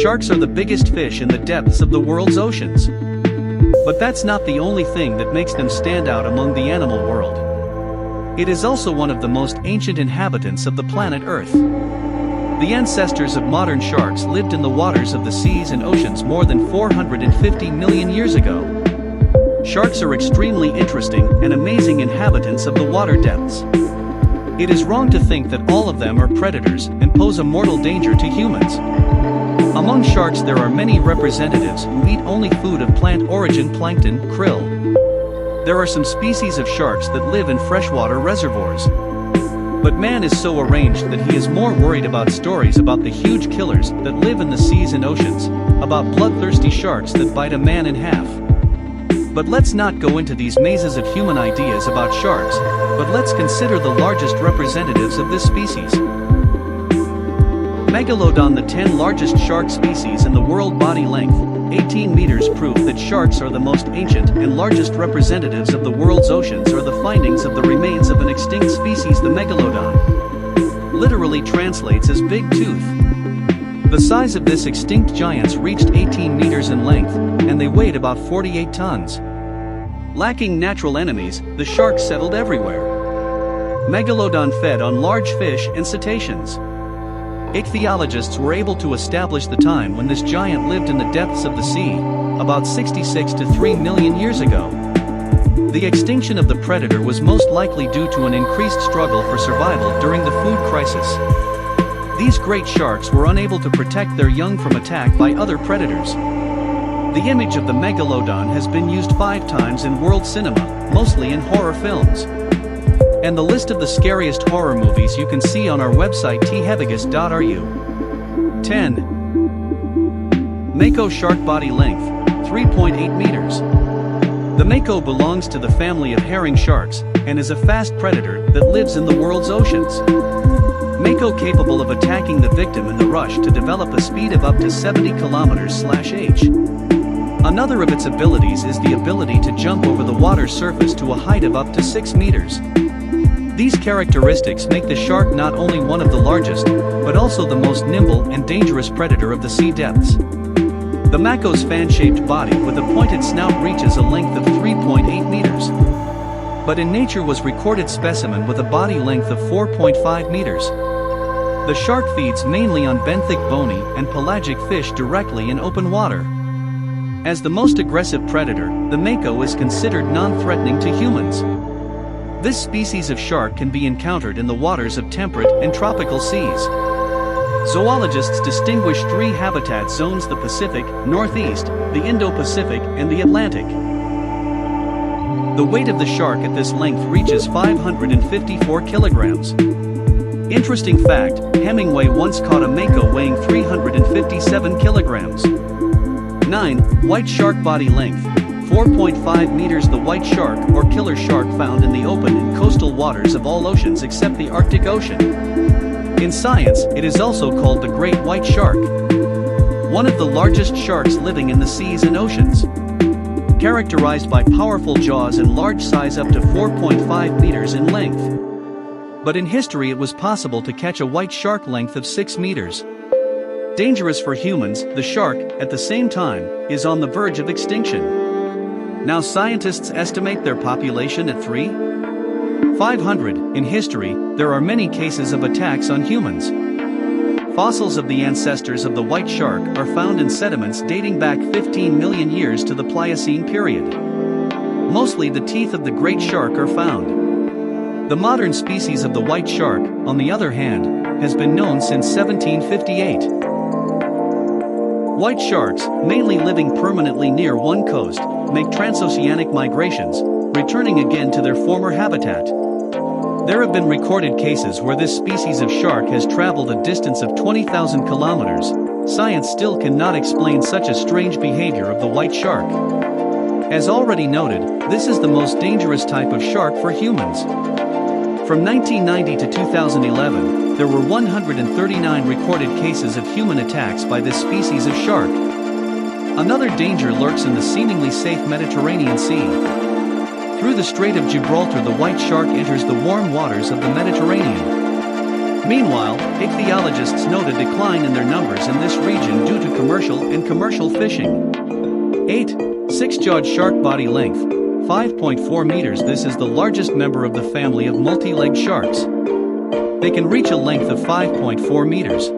Sharks are the biggest fish in the depths of the world's oceans. But that's not the only thing that makes them stand out among the animal world. It is also one of the most ancient inhabitants of the planet Earth. The ancestors of modern sharks lived in the waters of the seas and oceans more than 450 million years ago. Sharks are extremely interesting and amazing inhabitants of the water depths. It is wrong to think that all of them are predators and pose a mortal danger to humans. Among sharks there are many representatives who eat only food of plant origin plankton, krill. There are some species of sharks that live in freshwater reservoirs. But man is so arranged that he is more worried about stories about the huge killers that live in the seas and oceans, about bloodthirsty sharks that bite a man in half. But let's not go into these mazes of human ideas about sharks, but let's consider the largest representatives of this species. Megalodon, the 10 largest shark species in the world, body length 18 meters, proof that sharks are the most ancient and largest representatives of the world's oceans are the findings of the remains of an extinct species. The megalodon literally translates as big tooth. The size of this extinct giants reached 18 meters in length, and they weighed about 48 tons. Lacking natural enemies, the sharks settled everywhere. Megalodon fed on large fish and cetaceans. Ichthyologists were able to establish the time when this giant lived in the depths of the sea, about 66 to 3 million years ago. The extinction of the predator was most likely due to an increased struggle for survival during the food crisis. These great sharks were unable to protect their young from attack by other predators. The image of the megalodon has been used 5 times in world cinema, mostly in horror films. And the list of the scariest horror movies you can see on our website thehevigus.ru. 10. Mako shark, body length 3.8 meters. The mako belongs to the family of herring sharks, and is a fast predator that lives in the world's oceans. Mako capable of attacking the victim in the rush to develop a speed of up to 70 km/h. Another of its abilities is the ability to jump over the water's surface to a height of up to 6 meters. These characteristics make the shark not only one of the largest, but also the most nimble and dangerous predator of the sea depths. The mako's fan-shaped body with a pointed snout reaches a length of 3.8 meters. But in nature was recorded specimen with a body length of 4.5 meters. The shark feeds mainly on benthic, bony, and pelagic fish directly in open water. As the most aggressive predator, the mako is considered non-threatening to humans. This species of shark can be encountered in the waters of temperate and tropical seas. Zoologists distinguish 3 habitat zones: the Pacific, Northeast, the Indo-Pacific, and the Atlantic. The weight of the shark at this length reaches 554 kilograms. Interesting fact, Hemingway once caught a mako weighing 357 kilograms. 9. White shark, body length 4.5 meters. The white shark, or killer shark, found in the open and coastal waters of all oceans except the Arctic Ocean. In science, it is also called the great white shark. One of the largest sharks living in the seas and oceans. Characterized by powerful jaws and large size up to 4.5 meters in length. But in history it was possible to catch a white shark length of 6 meters. Dangerous for humans, the shark, at the same time, is on the verge of extinction. Now scientists estimate their population at 500. In history, there are many cases of attacks on humans. Fossils of the ancestors of the white shark are found in sediments dating back 15 million years to the Pliocene period. Mostly the teeth of the great shark are found. The modern species of the white shark, on the other hand, has been known since 1758. White sharks, mainly living permanently near one coast, make transoceanic migrations, returning again to their former habitat. There have been recorded cases where this species of shark has traveled a distance of 20,000 kilometers. Science still cannot explain such a strange behavior of the white shark. As already noted, this is the most dangerous type of shark for humans. From 1990 to 2011, there were 139 recorded cases of human attacks by this species of shark. Another danger lurks in the seemingly safe Mediterranean Sea. Through the Strait of Gibraltar, the white shark enters the warm waters of the Mediterranean. Meanwhile, ichthyologists note a decline in their numbers in this region due to commercial fishing. 8. Six-jawed shark. Body length 5.4 meters. This is the largest member of the family of multi-legged sharks. They can reach a length of 5.4 meters.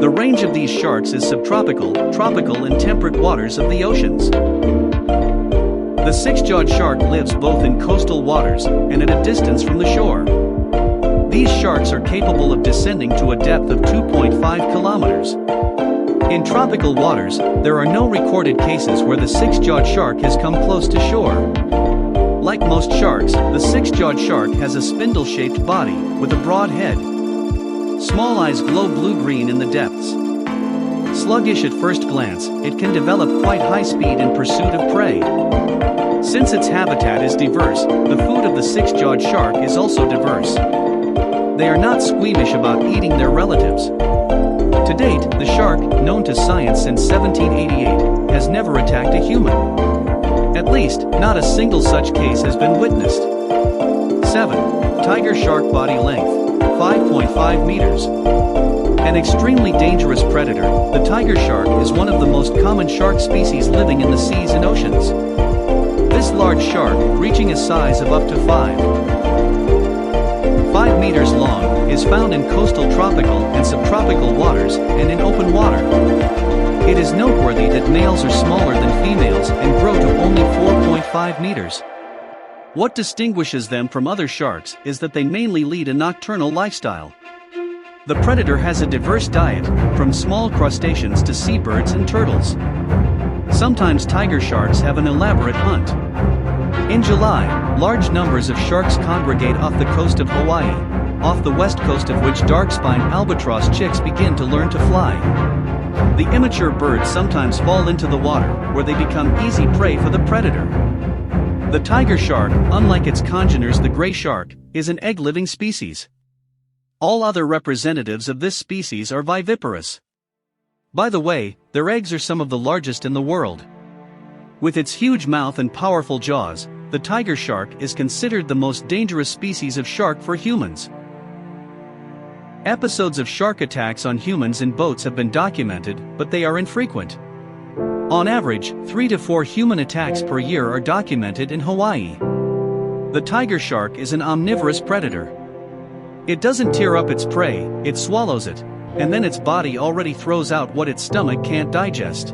The range of these sharks is subtropical, tropical and temperate waters of the oceans. The six-jawed shark lives both in coastal waters and at a distance from the shore. These sharks are capable of descending to a depth of 2.5 kilometers. In tropical waters, there are no recorded cases where the six-jawed shark has come close to shore. Like most sharks, the six-jawed shark has a spindle-shaped body with a broad head. Small eyes glow blue-green in the depths. Sluggish at first glance, it can develop quite high speed in pursuit of prey. Since its habitat is diverse, the food of the six-jawed shark is also diverse. They are not squeamish about eating their relatives. To date, the shark, known to science since 1788, has never attacked a human. At least, not a single such case has been witnessed. 7. Tiger shark. Body length 5.5 meters. An extremely dangerous predator, the tiger shark is one of the most common shark species living in the seas and oceans. This large shark, reaching a size of up to 5 meters long, is found in coastal tropical and subtropical waters and in open water. It is noteworthy that males are smaller than females and grow to only 4.5 meters. What distinguishes them from other sharks is that they mainly lead a nocturnal lifestyle. The predator has a diverse diet, from small crustaceans to seabirds and turtles. Sometimes tiger sharks have an elaborate hunt. In July, large numbers of sharks congregate off the coast of Hawaii, off the west coast of which dark-spined albatross chicks begin to learn to fly. The immature birds sometimes fall into the water, where they become easy prey for the predator. The tiger shark, unlike its congeners the gray shark, is an egg-living species. All other representatives of this species are viviparous. By the way, their eggs are some of the largest in the world. With its huge mouth and powerful jaws, the tiger shark is considered the most dangerous species of shark for humans. Episodes of shark attacks on humans in boats have been documented, but they are infrequent. On average, 3 to 4 human attacks per year are documented in Hawaii. The tiger shark is an omnivorous predator. It doesn't tear up its prey, it swallows it, and then its body already throws out what its stomach can't digest.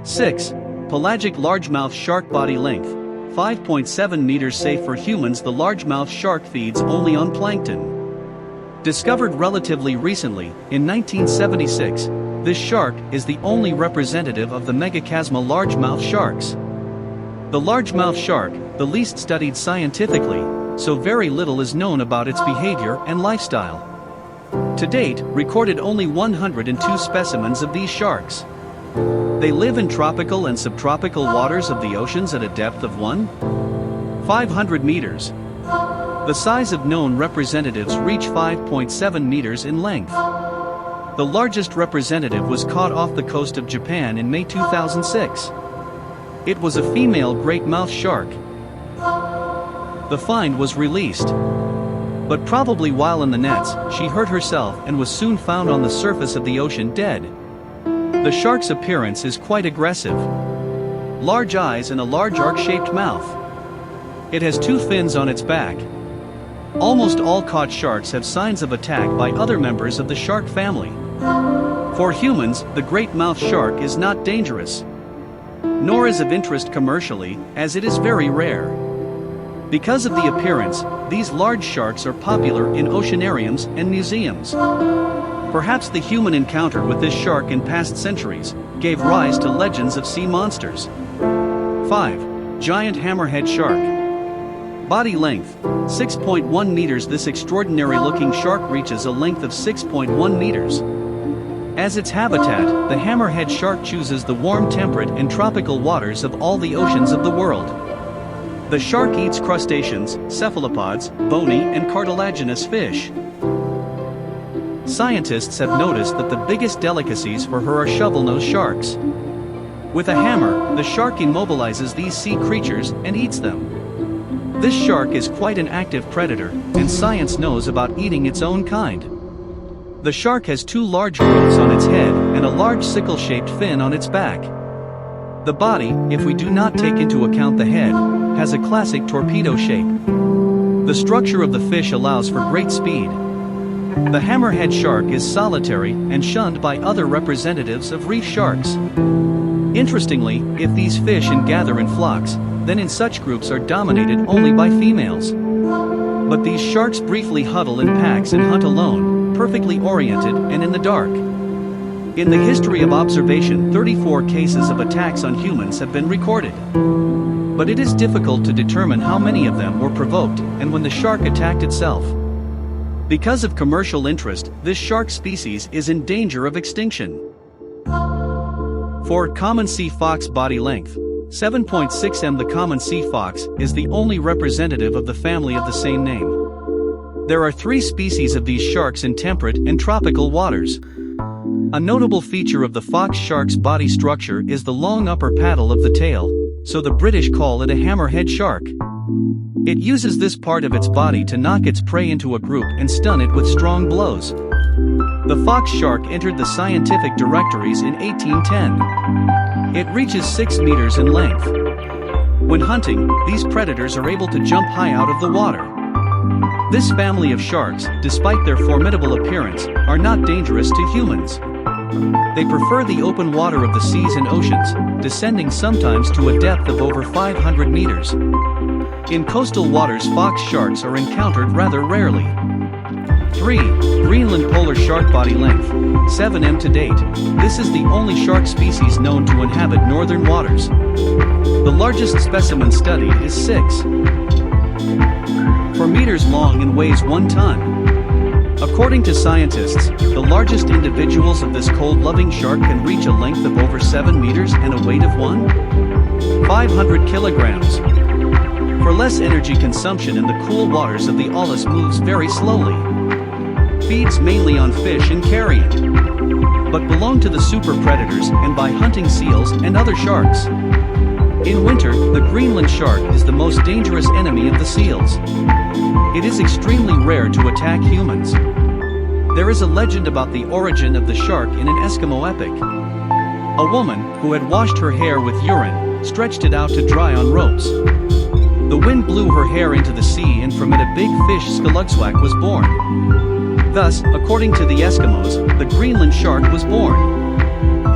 6. Pelagic largemouth shark. Body length 5.7 meters. Safe for humans. The largemouth shark feeds only on plankton. Discovered relatively recently, in 1976, this shark is the only representative of the Megachasma largemouth sharks. The largemouth shark, the least studied scientifically, so very little is known about its behavior and lifestyle. To date, recorded only 102 specimens of these sharks. They live in tropical and subtropical waters of the oceans at a depth of 500 meters. The size of known representatives reach 5.7 meters in length. The largest representative was caught off the coast of Japan in May 2006. It was a female great mouth shark. The find was released. But probably while in the nets, she hurt herself and was soon found on the surface of the ocean dead. The shark's appearance is quite aggressive. Large eyes and a large arc-shaped mouth. It has 2 fins on its back. Almost all caught sharks have signs of attack by other members of the shark family. For humans, the great mouth shark is not dangerous, nor is of interest commercially, as it is very rare. Because of the appearance, these large sharks are popular in oceanariums and museums. Perhaps the human encounter with this shark in past centuries gave rise to legends of sea monsters. 5. Giant hammerhead shark. Body length 6.1 meters. This extraordinary-looking shark reaches a length of 6.1 meters. As its habitat, the hammerhead shark chooses the warm, temperate, and tropical waters of all the oceans of the world. The shark eats crustaceans, cephalopods, bony, and cartilaginous fish. Scientists have noticed that the biggest delicacies for her are shovel-nosed sharks. With a hammer, the shark immobilizes these sea creatures and eats them. This shark is quite an active predator, and science knows about eating its own kind. The shark has two large growths on its head and a large sickle-shaped fin on its back. The body, if we do not take into account the head, has a classic torpedo shape. The structure of the fish allows for great speed. The hammerhead shark is solitary and shunned by other representatives of reef sharks. Interestingly, if these fish gather in flocks, then in such groups are dominated only by females. But these sharks briefly huddle in packs and hunt alone, perfectly oriented and in the dark. In the history of observation, 34 cases of attacks on humans have been recorded. But it is difficult to determine how many of them were provoked and when the shark attacked itself. Because of commercial interest, this shark species is in danger of extinction. 4. Common sea fox body length. 7.6 m. The common sea fox is the only representative of the family of the same name. There are 3 species of these sharks in temperate and tropical waters. A notable feature of the fox shark's body structure is the long upper paddle of the tail, so the British call it a hammerhead shark. It uses this part of its body to knock its prey into a group and stun it with strong blows. The fox shark entered the scientific directories in 1810. It reaches 6 meters in length. When hunting, these predators are able to jump high out of the water. This family of sharks, despite their formidable appearance, are not dangerous to humans. They prefer the open water of the seas and oceans, descending sometimes to a depth of over 500 meters. In coastal waters, fox sharks are encountered rather rarely. 3. Greenland polar shark body length, 7 m to date. This is the only shark species known to inhabit northern waters. The largest specimen studied is 6 meters long and weighs 1 ton. According to scientists, the largest individuals of this cold-loving shark can reach a length of over 7 meters and a weight of 500 kilograms. For less energy consumption in the cool waters of the Olus, moves very slowly. Feeds mainly on fish and carrion, but belong to the super predators and by hunting seals and other sharks. In winter, the Greenland shark is the most dangerous enemy of the seals. It is extremely rare to attack humans. There is a legend about the origin of the shark in an Eskimo epic. A woman, who had washed her hair with urine, stretched it out to dry on ropes. The wind blew her hair into the sea and from it a big fish Skulugswak was born. Thus, according to the Eskimos, the Greenland shark was born.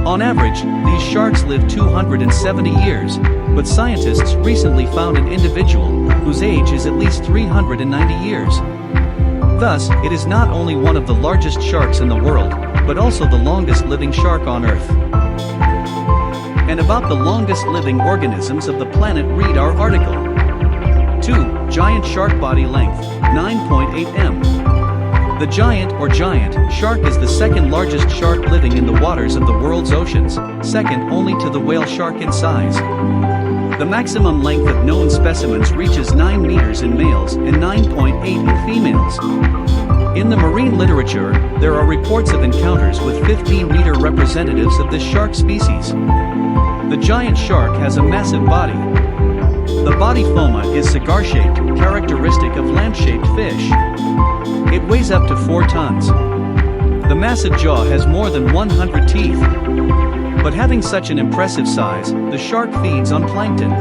On average, these sharks live 270 years, but scientists recently found an individual whose age is at least 390 years. Thus, it is not only one of the largest sharks in the world, but also the longest living shark on Earth. And about the longest living organisms of the planet, read our article. 2. Giant shark body length, 9.8 m. The giant or giant shark is the second largest shark living in the waters of the world's oceans, second only to the whale shark in size. The maximum length of known specimens reaches 9 meters in males and 9.8 in females. In the marine literature, there are reports of encounters with 15-meter representatives of this shark species. The giant shark has a massive body. The body foma is cigar-shaped, characteristic of lamp-shaped fish. It weighs up to 4 tons. The massive jaw has more than 100 teeth. But having such an impressive size, the shark feeds on plankton.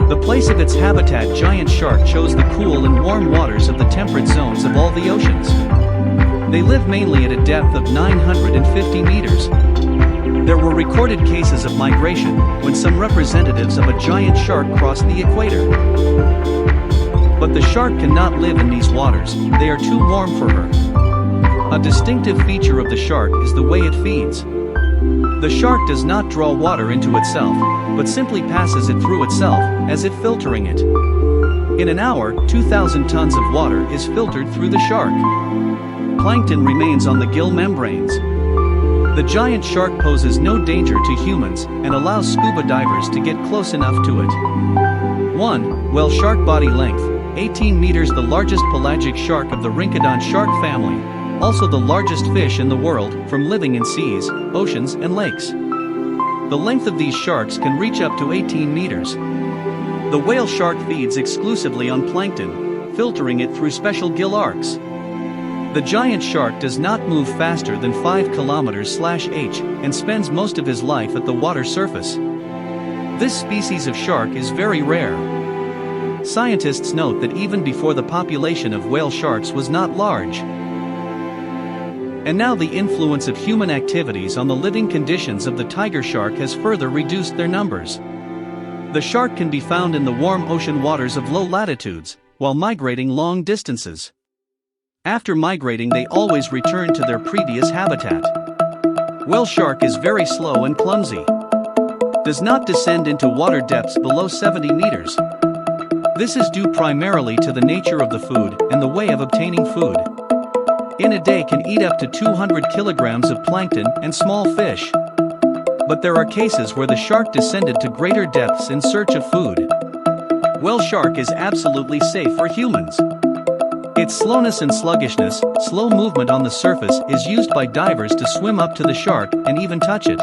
The place of its habitat, giant shark chose the cool and warm waters of the temperate zones of all the oceans. They live mainly at a depth of 950 meters. There were recorded cases of migration when some representatives of a giant shark crossed the equator. But the shark cannot live in these waters, they are too warm for her. A distinctive feature of the shark is the way it feeds. The shark does not draw water into itself, but simply passes it through itself, as if filtering it. In an hour, 2,000 tons of water is filtered through the shark. Plankton remains on the gill membranes. The giant shark poses no danger to humans and allows scuba divers to get close enough to it. 1. Whale shark body length, 18 meters. The largest pelagic shark of the Rhynchodon shark family, also the largest fish in the world, from living in seas, oceans and lakes. The length of these sharks can reach up to 18 meters. The whale shark feeds exclusively on plankton, filtering it through special gill arcs. The giant shark does not move faster than 5 km/h and spends most of his life at the water surface. This species of shark is very rare. Scientists note that even before the population of whale sharks was not large. And now the influence of human activities on the living conditions of the tiger shark has further reduced their numbers. The shark can be found in the warm ocean waters of low latitudes, while migrating long distances. After migrating, they always return to their previous habitat. Whale shark is very slow and clumsy. Does not descend into water depths below 70 meters. This is due primarily to the nature of the food and the way of obtaining food. In a day can eat up to 200 kilograms of plankton and small fish. But there are cases where the shark descended to greater depths in search of food. Whale shark is absolutely safe for humans. Its slowness and sluggishness, slow movement on the surface, is used by divers to swim up to the shark and even touch it.